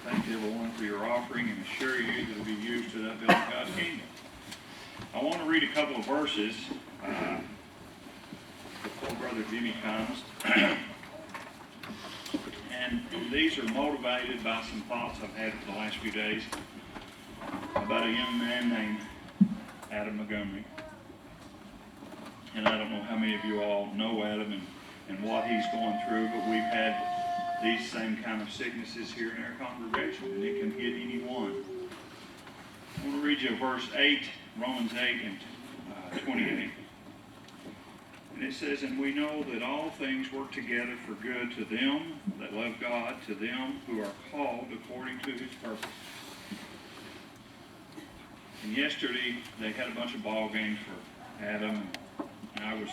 thank everyone for your offering and assure you that it will be used to that building God's kingdom. I want to read a couple of verses before Brother Jimmy comes. And these are motivated by some thoughts I've had for the last few days about a young man named Adam Montgomery. And I don't know how many of you all know Adam and what he's going through, but we've had these same kind of sicknesses here in our congregation, and it can hit anyone. I want to read you verse 8, Romans 8 and 28. And it says, "And we know that all things work together for good to them that love God, to them who are called according to his purpose." And yesterday, they had a bunch of ball games for Adam, and I was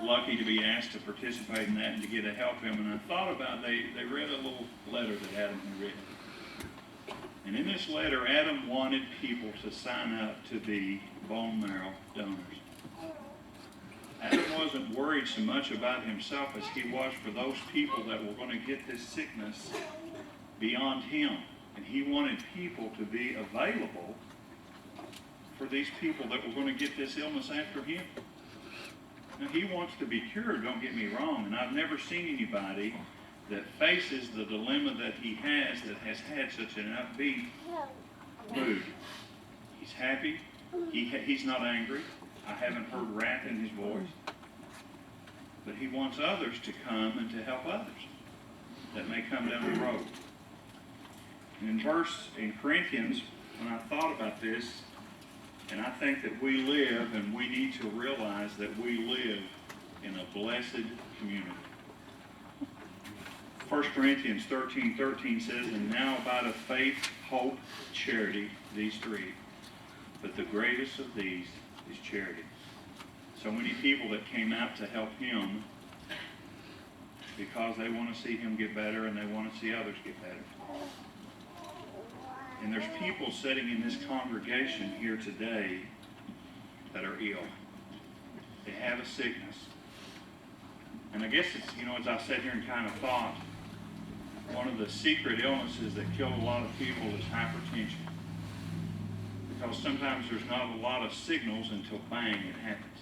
lucky to be asked to participate in that and to get to help him. And I thought about, they read a little letter that Adam had written. And in this letter, Adam wanted people to sign up to be bone marrow donors. Adam wasn't worried so much about himself as he was for those people that were going to get this sickness beyond him. And he wanted people to be available for these people that were going to get this illness after him. Now, he wants to be cured, don't get me wrong, and I've never seen anybody that faces the dilemma that he has that has had such an upbeat mood. He's happy. He's not angry. I haven't heard wrath in his voice. But he wants others to come and to help others that may come down the road. And in Corinthians, when I thought about this, and I think that we live, and we need to realize that we live in a blessed community. 1 Corinthians 13:13 says, "And now abideth faith, hope, charity, these three. But the greatest of these is charity." So many people that came out to help him because they want to see him get better and they want to see others get better. And there's people sitting in this congregation here today that are ill. They have a sickness. And I guess it's, as I sat here and kind of thought, one of the secret illnesses that kill a lot of people is hypertension. Because sometimes there's not a lot of signals until bang, it happens.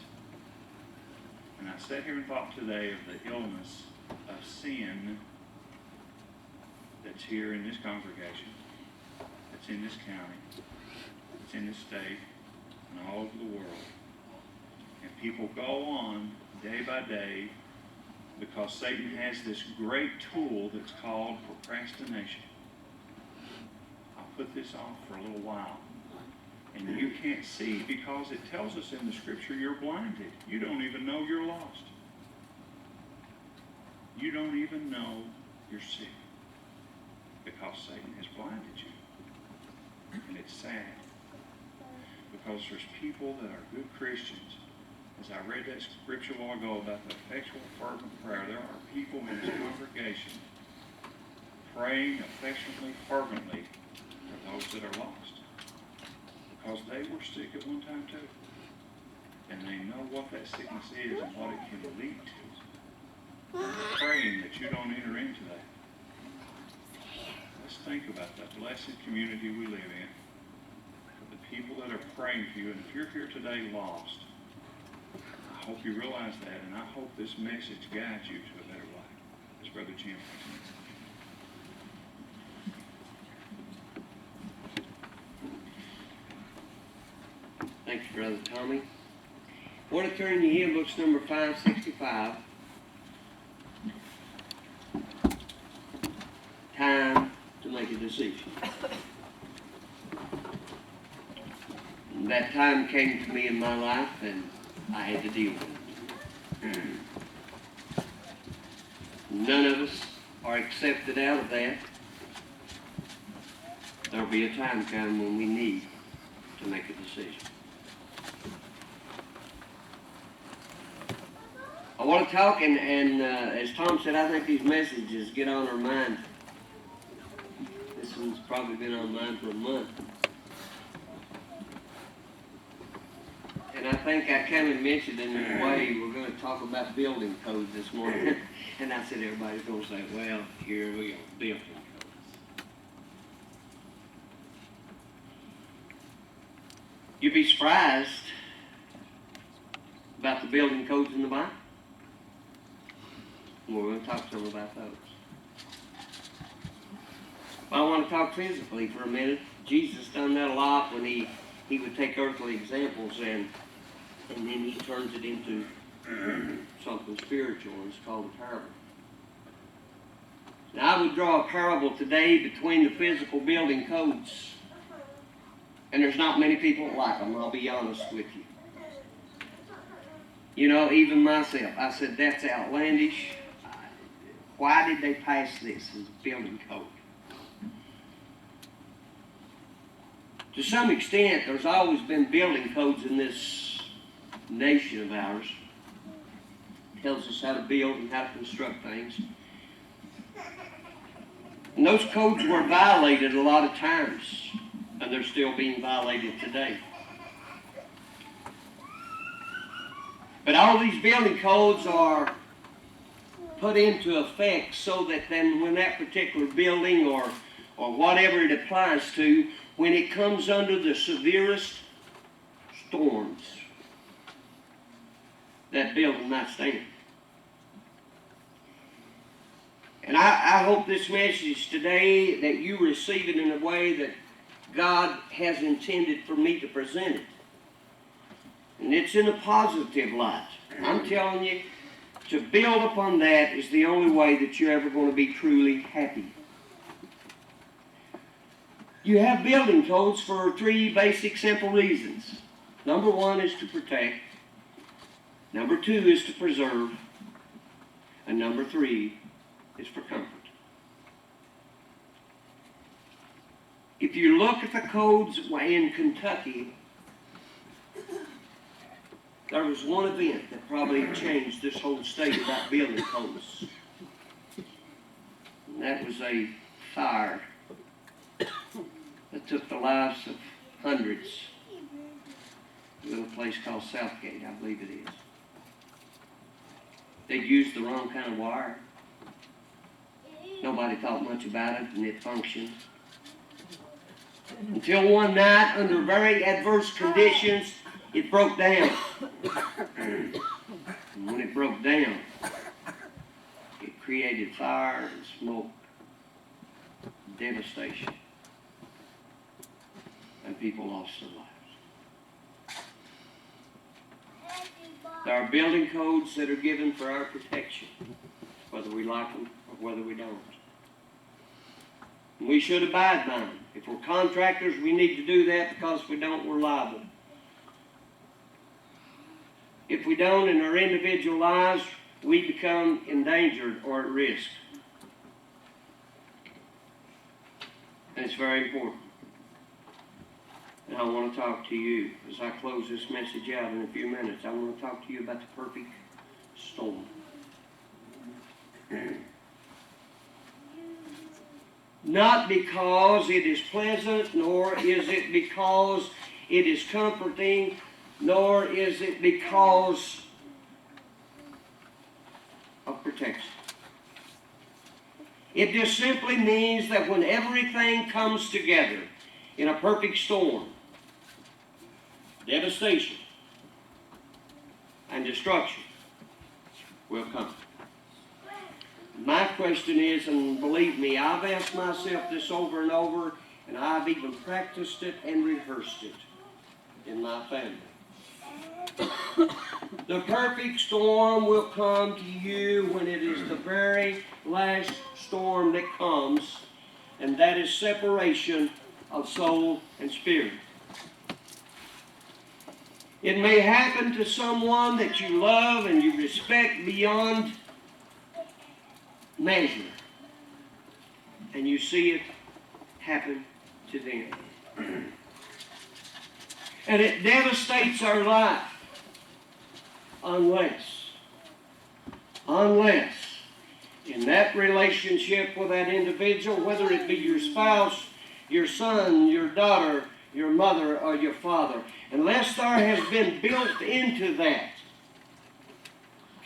And I sat here and thought today of the illness of sin that's here in this congregation, that's in this county, that's in this state, and all over the world. And people go on day by day because Satan has this great tool that's called procrastination. I'll put this off for a little while. And you can't see because it tells us in the scripture you're blinded. You don't even know you're lost. You don't even know you're sick because Satan has blinded you. And it's sad because there's people that are good Christians. As I read that scripture a while ago about the effectual fervent prayer, there are people in this congregation praying affectionately, fervently for those that are lost. Because they were sick at one time too. And they know what that sickness is and what it can lead to. And they're praying that you don't enter into that. Let's think about that blessed community we live in. The people that are praying for you. And if you're here today lost, I hope you realize that. And I hope this message guides you to a better life. As Brother Jim said. Thanks, Brother Tommy. I want to turn your hymn books number 565. Time to make a decision. And that time came to me in my life, and I had to deal with it. None of us are accepted out of that. There'll be a time coming when we need to make a decision. I want to talk, and as Tom said, I think these messages get on our mind. This one's probably been on mine for a month. And I think I kind of mentioned in a way we're going to talk about building codes this morning. And I said everybody's going to say, well, here we go, building codes. You'd be surprised about the building codes in the Bible. We're going to talk some about those. I want to talk physically for a minute. Jesus done that a lot when he would take earthly examples and then he turns it into something spiritual, and it's called a parable. Now, I would draw a parable today between the physical building codes, and there's not many people that like them, I'll be honest with you. You know, even myself, I said, that's outlandish. Why did they pass this as a building code? To some extent, there's always been building codes in this nation of ours. It tells us how to build and how to construct things. And those codes were violated a lot of times, and they're still being violated today. But all these building codes are put into effect so that then when that particular building or whatever it applies to, when it comes under the severest storms, that building might stand. And I hope this message today that you receive it in a way that God has intended for me to present it. And it's in a positive light. I'm telling you, to build upon that is the only way that you're ever going to be truly happy. You have building codes for 3 basic, simple reasons. Number 1 is to protect. Number 2 is to preserve. And number 3 is for comfort. If you look at the codes in Kentucky, there was one event that probably changed this whole state about building codes. And that was a fire that took the lives of hundreds. A little place called Southgate, I believe it is. They'd used the wrong kind of wire. Nobody thought much about it, and it functioned. Until one night, under very adverse conditions, it broke down. And when it broke down, it created fire and smoke, devastation, and people lost their lives. There are building codes that are given for our protection, whether we like them or whether we don't. And we should abide by them. If we're contractors, we need to do that, because if we don't, we're liable. If we don't, in our individual lives, we become endangered or at risk. And it's very important. And I want to talk to you, as I close this message out in a few minutes, I want to talk to you about the perfect storm. Not because it is pleasant, nor is it because it is comforting, nor is it because of protection. It just simply means that when everything comes together in a perfect storm, devastation and destruction will come. My question is, and believe me, I've asked myself this over and over, and I've even practiced it and rehearsed it in my family. The perfect storm will come to you when it is the very last storm that comes, and that is separation of soul and spirit. It may happen to someone that you love and you respect beyond measure, and you see it happen to them. And it devastates our life unless in that relationship with that individual, whether it be your spouse, your son, your daughter, your mother, or your father, unless there has been built into that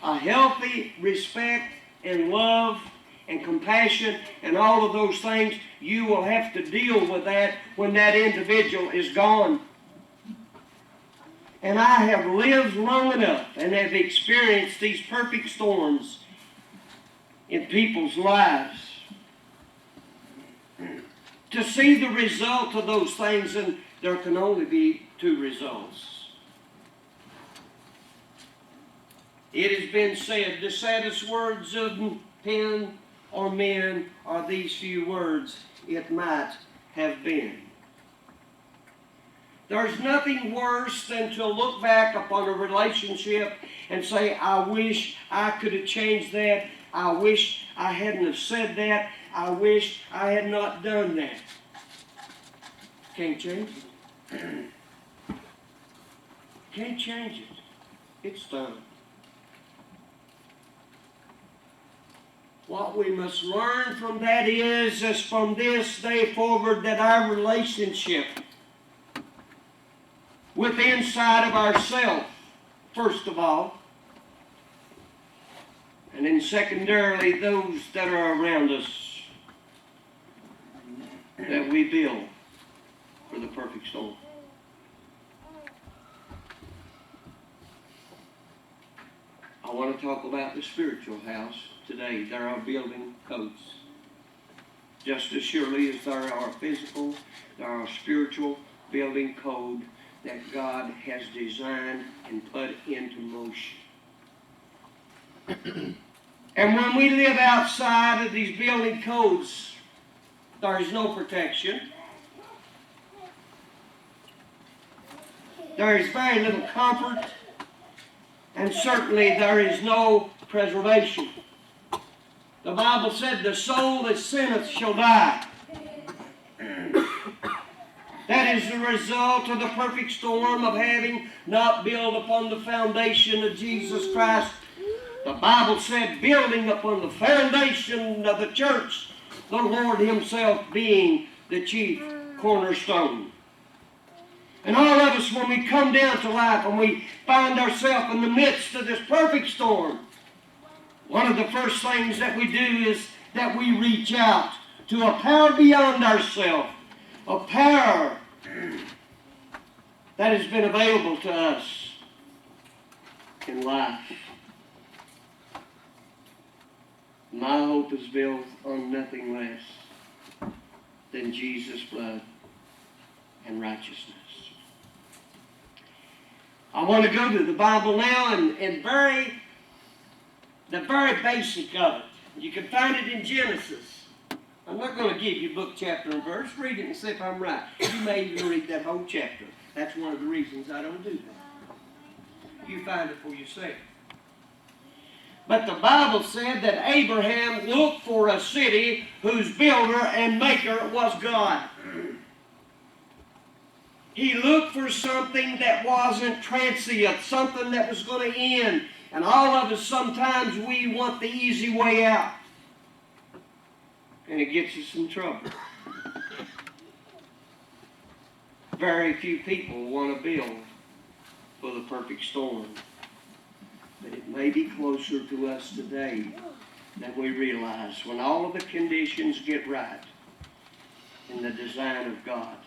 a healthy respect and love and compassion and all of those things, you will have to deal with that when that individual is gone. and I have lived long enough and have experienced these perfect storms in people's lives to see the result of those things, and there can only be two results. It has been said, the saddest words of pen or men are these few words, "It might have been." There's nothing worse than to look back upon a relationship and say, I wish I could have changed that. I wish I hadn't have said that. I wish I had not done that. Can't change it. Can't change it. It's done. What we must learn from that is from this day forward, that our relationship with inside of ourselves, first of all, and then secondarily those that are around us, that we build for the perfect storm. I want to talk about the spiritual house today. There are building codes. Just as surely as there are physical, there are spiritual building code that God has designed and put into motion. And when we live outside of these building codes, there is no protection. There is very little comfort, and certainly there is no preservation. The Bible said, "The soul that sinneth shall die." That is the result of the perfect storm of having not built upon the foundation of Jesus Christ. The Bible said, building upon the foundation of the church, the Lord Himself being the chief cornerstone. And all of us, when we come down to life and we find ourselves in the midst of this perfect storm, one of the first things that we do is that we reach out to a power beyond ourselves, a power that has been available to us in life. My hope is built on nothing less than Jesus' blood and righteousness. I want to go to the Bible now and the very basic of it. You can find it in Genesis. I'm not going to give you book, chapter, and verse. Read it and see if I'm right. You may even read that whole chapter. That's one of the reasons I don't do that. You find it for yourself. But the Bible said that Abraham looked for a city whose builder and maker was God. He looked for something that wasn't transient, something that was going to end. And all of us, sometimes we want the easy way out. And it gets us in trouble. Very few people want to build for the perfect storm. But it may be closer to us today than we realize. When all of the conditions get right in the design of God,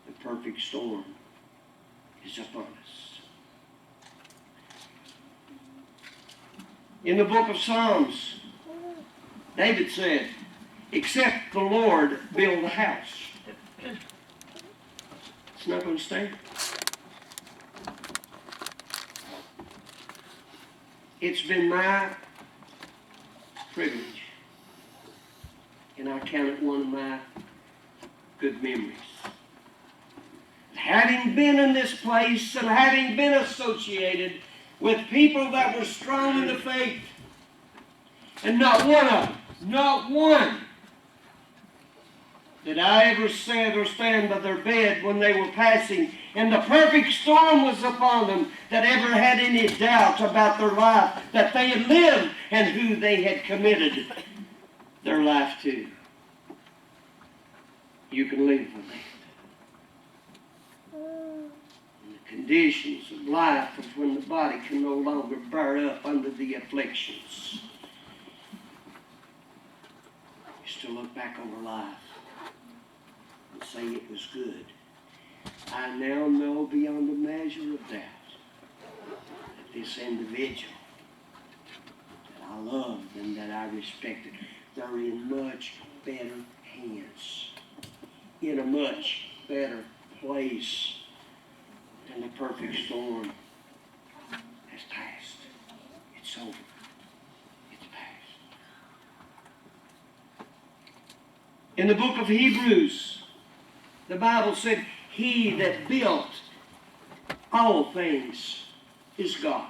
the perfect storm is upon us. In the book of Psalms, David said, "Except the Lord build a house, it's not going to stand." It's been my privilege, and I count it one of my good memories. Having been in this place and having been associated with people that were strong in the faith, and not one of them, not one, did I ever sit or stand by their bed when they were passing and the perfect storm was upon them, that ever had any doubt about their life, that they had lived and who they had committed their life to. You can live with that. And the conditions of life of when the body can no longer bear up under the afflictions is to look back over life and say it was good. I now know beyond a measure of doubt that this individual that I loved and that I respected, they're in much better hands, in a much better place, and the perfect storm has passed. It's over. It's past. In the book of Hebrews, the Bible said, He that built all things is God.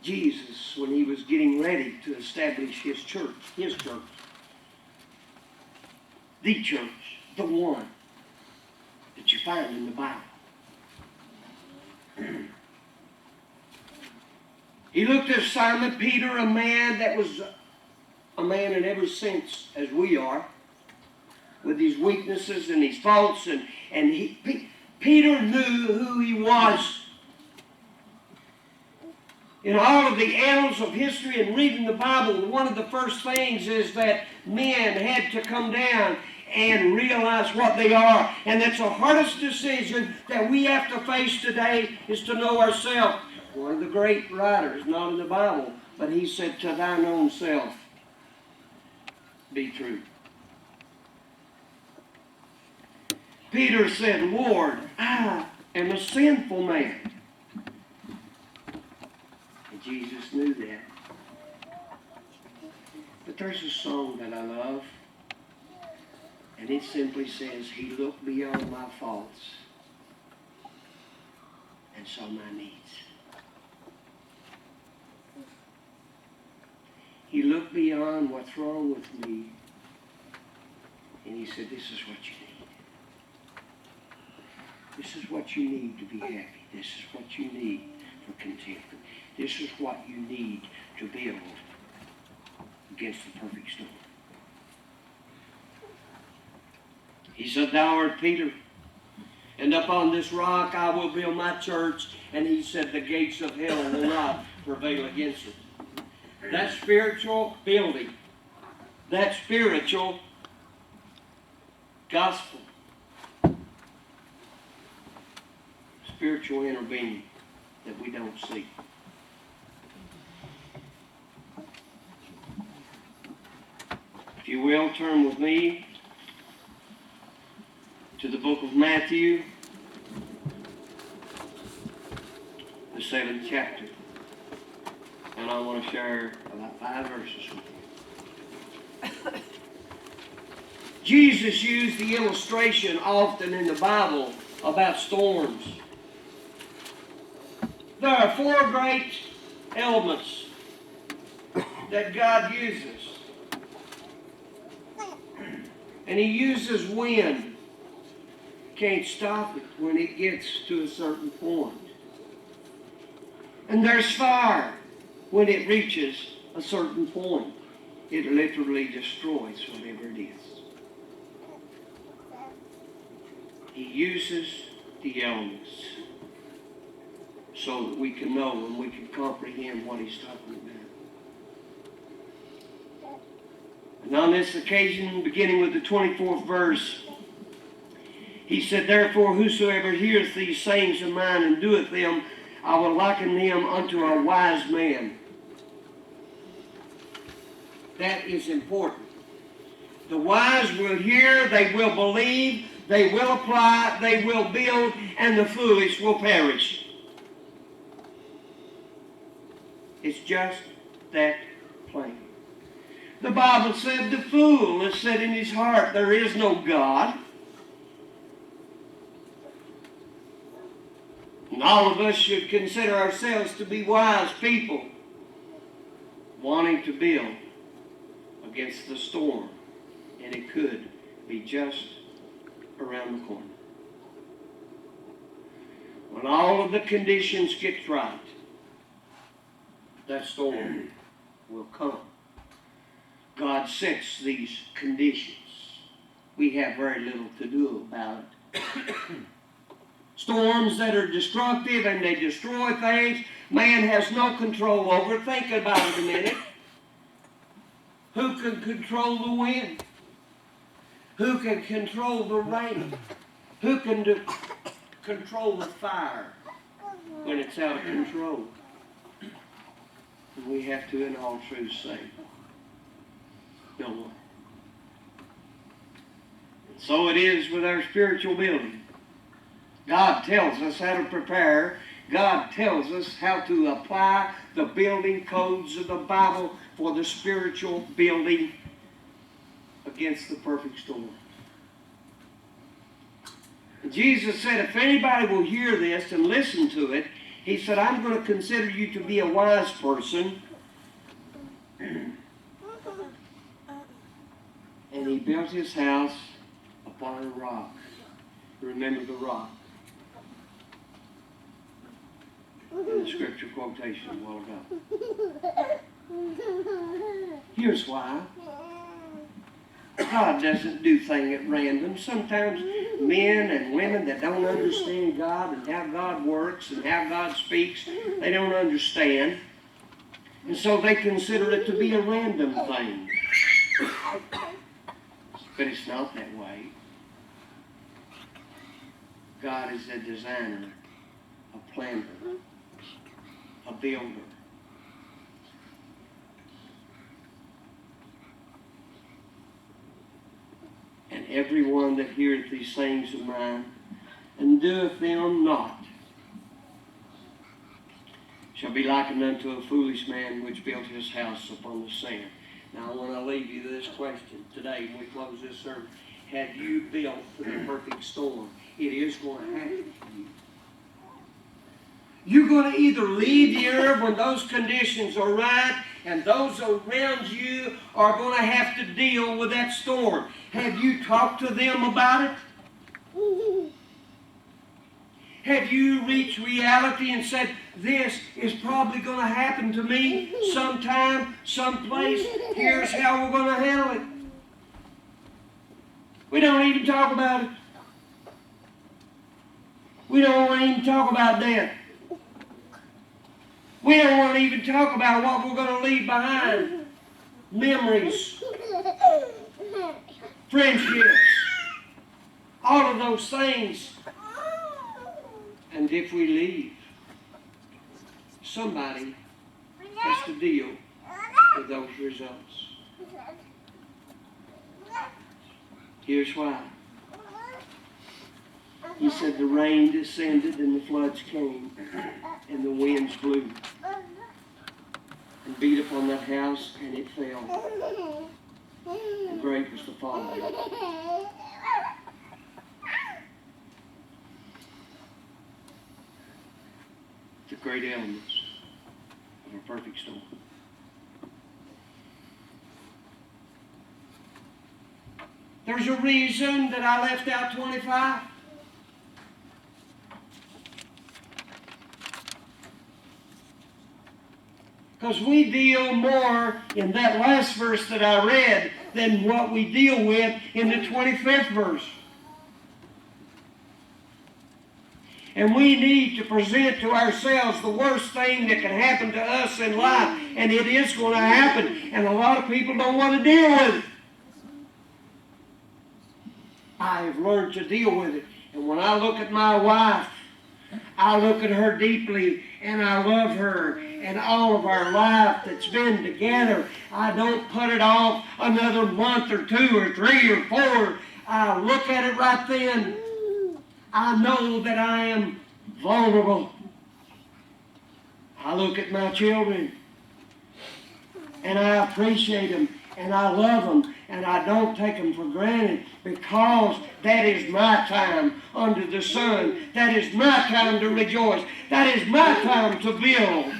Jesus, when he was getting ready to establish his church, the church, the one that you find in the Bible. He looked at Simon Peter, a man that was a man in every sense as we are, with his weaknesses and his faults, and Peter knew who he was. In all of the annals of history and reading the Bible, one of the first things is that men had to come down and realize what they are. And that's the hardest decision that we have to face today, is to know ourselves. One of the great writers, not in the Bible, but he said, to thine own self be true. Peter said, Lord, I am a sinful man. And Jesus knew that. But there's a song that I love, and it simply says, He looked beyond my faults and saw my needs. He looked beyond what's wrong with me, and he said, this is what you need. This is what you need to be happy. This is what you need for contentment. This is what you need to build against the perfect storm. He said, thou art Peter, and upon this rock I will build my church. And he said, the gates of hell will not prevail against it. That spiritual building, that spiritual gospel, spiritual intervening that we don't see. If you will, turn with me to the book of Matthew, the 7th chapter. And I want to share about 5 verses with you. Jesus used the illustration often in the Bible about storms. There are 4 great elements that God uses. And He uses wind. Can't stop it when it gets to a certain point. And there's fire. When it reaches a certain point, it literally destroys whatever it is. He uses the elements so that we can know and we can comprehend what He's talking about. And on this occasion, beginning with the 24th verse, He said, therefore, whosoever heareth these sayings of mine and doeth them, I will liken him unto a wise man. That is important. The wise will hear, they will believe, they will apply, they will build, and the foolish will perish. It's just that plain. The Bible said the fool has said in his heart, there is no God. And all of us should consider ourselves to be wise people, wanting to build against the storm, and it could be just around the corner. When all of the conditions get right, that storm will come. God sets these conditions. We have very little to do about it. Storms that are destructive and they destroy things, man has no control over it. Think about it a minute. Who can control the wind? Who can control the rain? Who can control the fire when it's out of control? And we have to, in all truth, say, no one. And so it is with our spiritual building. God tells us how to prepare. God tells us how to apply the building codes of the Bible for the spiritual building against the perfect storm. And Jesus said, if anybody will hear this and listen to it, He said, I'm going to consider you to be a wise person. And He built His house upon a rock. Remember the rock in the scripture quotation a while ago. Here's why. God doesn't do things at random. Sometimes men and women that don't understand God and how God works and how God speaks, they don't understand. And so they consider it to be a random thing. But it's not that way. God is a designer, a planner, a builder. And everyone that heareth these sayings of mine, and doeth them not, shall be likened unto a foolish man which built his house upon the sand. Now I want to leave you this question today when we close this sermon. Have you built for the perfect storm? It is going to happen to you. You're going to either leave here when those conditions are right, and those around you are going to have to deal with that storm. Have you talked to them about it? Have you reached reality and said, this is probably going to happen to me sometime, someplace. Here's how we're going to handle it. We don't even talk about it. We don't want to even talk about death. We don't want to even talk about what we're going to leave behind. Memories, friendships, all of those things. And if we leave, somebody has to deal with those results. Here's why. He said the rain descended and the floods came and the winds blew and beat upon that house and it fell. And great was the fall of it. The great elements of a perfect storm. There's a reason that I left out 25. Because we deal more in that last verse that I read than what we deal with in the 25th verse. And we need to present to ourselves the worst thing that can happen to us in life. And it is going to happen. And a lot of people don't want to deal with it. I have learned to deal with it. And when I look at my wife, I look at her deeply and I love her. And all of our life that's been together, I don't put it off another month or 2 or 3 or 4. I look at it right then. I know that I am vulnerable. I look at my children and I appreciate them and I love them and I don't take them for granted because that is my time under the sun. That is my time to rejoice. That is my time to build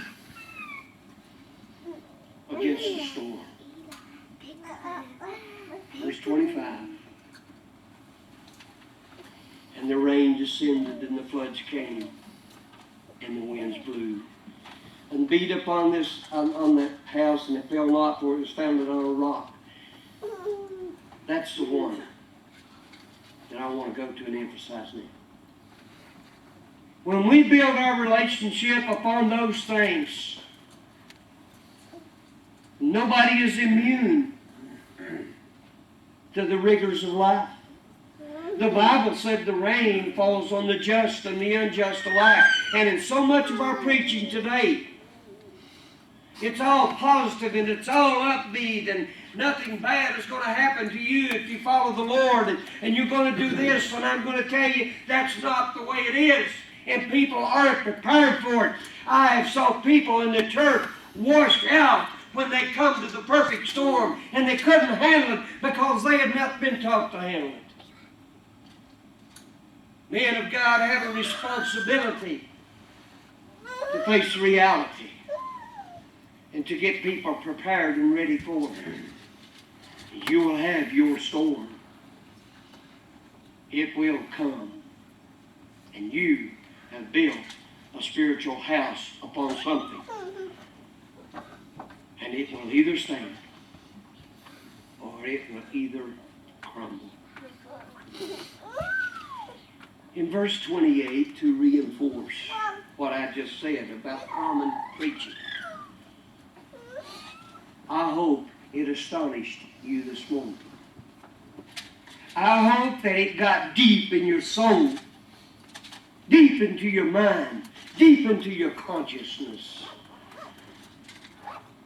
against the storm. Verse 25. And the rain descended, and the floods came, and the winds blew, and beat upon this on that house, and it fell not, for it was founded on a rock. That's the one that I want to go to and emphasize now. When we build our relationship upon those things, nobody is immune to the rigors of life. The Bible said the rain falls on the just and the unjust alike. And in so much of our preaching today, it's all positive and it's all upbeat and nothing bad is going to happen to you if you follow the Lord and you're going to do this, and I'm going to tell you that's not the way it is. And people aren't prepared for it. I have saw people in the church washed out when they come to the perfect storm, and they couldn't handle it because they had not been taught to handle it. Men of God have a responsibility to face reality and to get people prepared and ready for it. You will have your storm. It will come. And you have built a spiritual house upon something. And it will either stand or it will either crumble. In verse 28, to reinforce what I just said about common preaching, I hope it astonished you this morning. I hope that it got deep in your soul, deep into your mind, deep into your consciousness.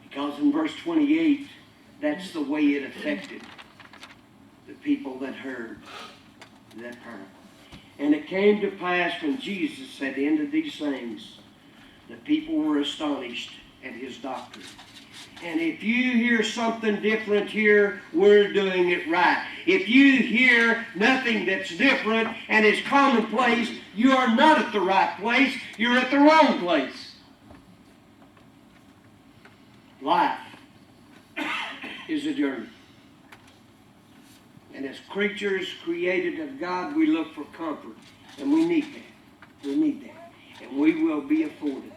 Because in verse 28, that's the way it affected the people that heard that parable. And it came to pass when Jesus had ended these things, the people were astonished at his doctrine. And if you hear something different here, we're doing it right. If you hear nothing that's different and is commonplace, you are not at the right place. You're at the wrong place. Life is a journey. And as creatures created of God, we look for comfort. And we need that. We need that. And we will be afforded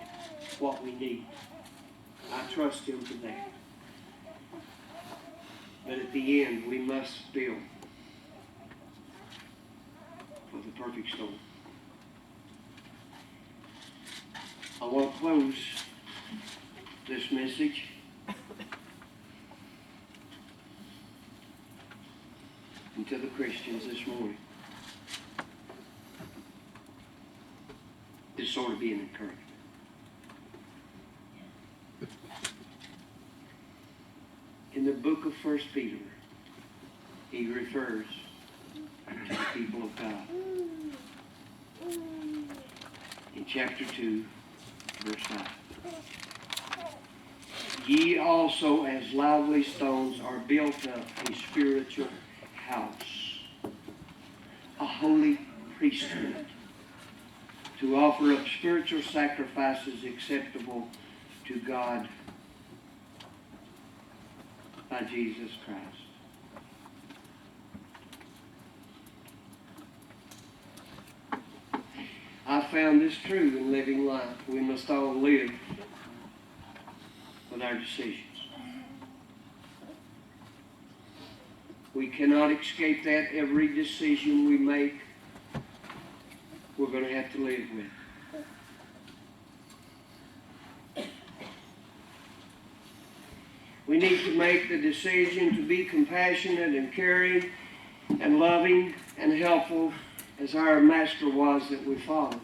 what we need. I trust Him for that. But at the end, we must build for the perfect storm. I want to close this message and to the Christians this morning. This sort of be an encouragement. In the book of 1 Peter, he refers to the people of God. In chapter 2, verse 5. Ye also as lively stones are built up a spiritual house, a holy priesthood, to offer up spiritual sacrifices acceptable to God by Jesus Christ. I found this true in living life. We must all live with our decisions. We cannot escape that. Every decision we make, we're going to have to live with. We need to make the decision to be compassionate and caring and loving and helpful as our Master was that we followed.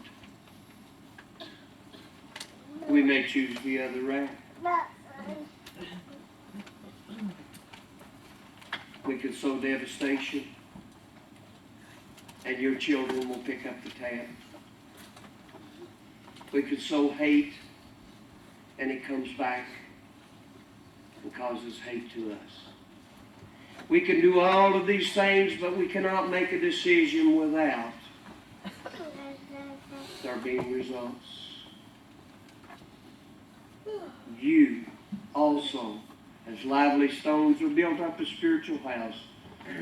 We may choose the other route. We could sow devastation and your children will pick up the tab. We could sow hate and it comes back and causes hate to us. We can do all of these things, but we cannot make a decision without there being results. You also, as lively stones, are built up a spiritual house,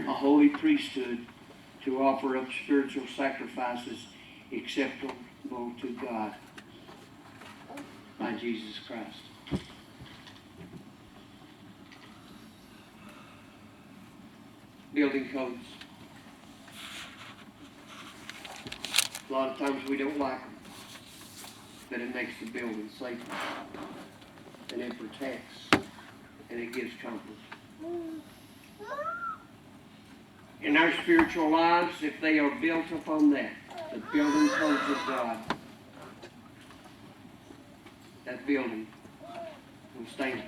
a holy priesthood, to offer up spiritual sacrifices acceptable to God by Jesus Christ. Building codes. A lot of times we don't like them, but it makes the building safer, and it protects, and it gives comfort. in our spiritual lives, if they are built upon that, the building codes of God, that building will stand.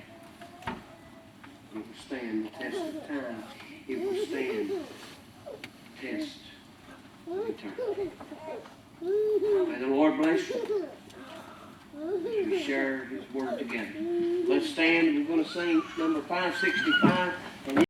It will stand the test of time. It will stand the test of eternity. May the Lord bless you as we share His Word together. Let's stand. We're going to sing number 565.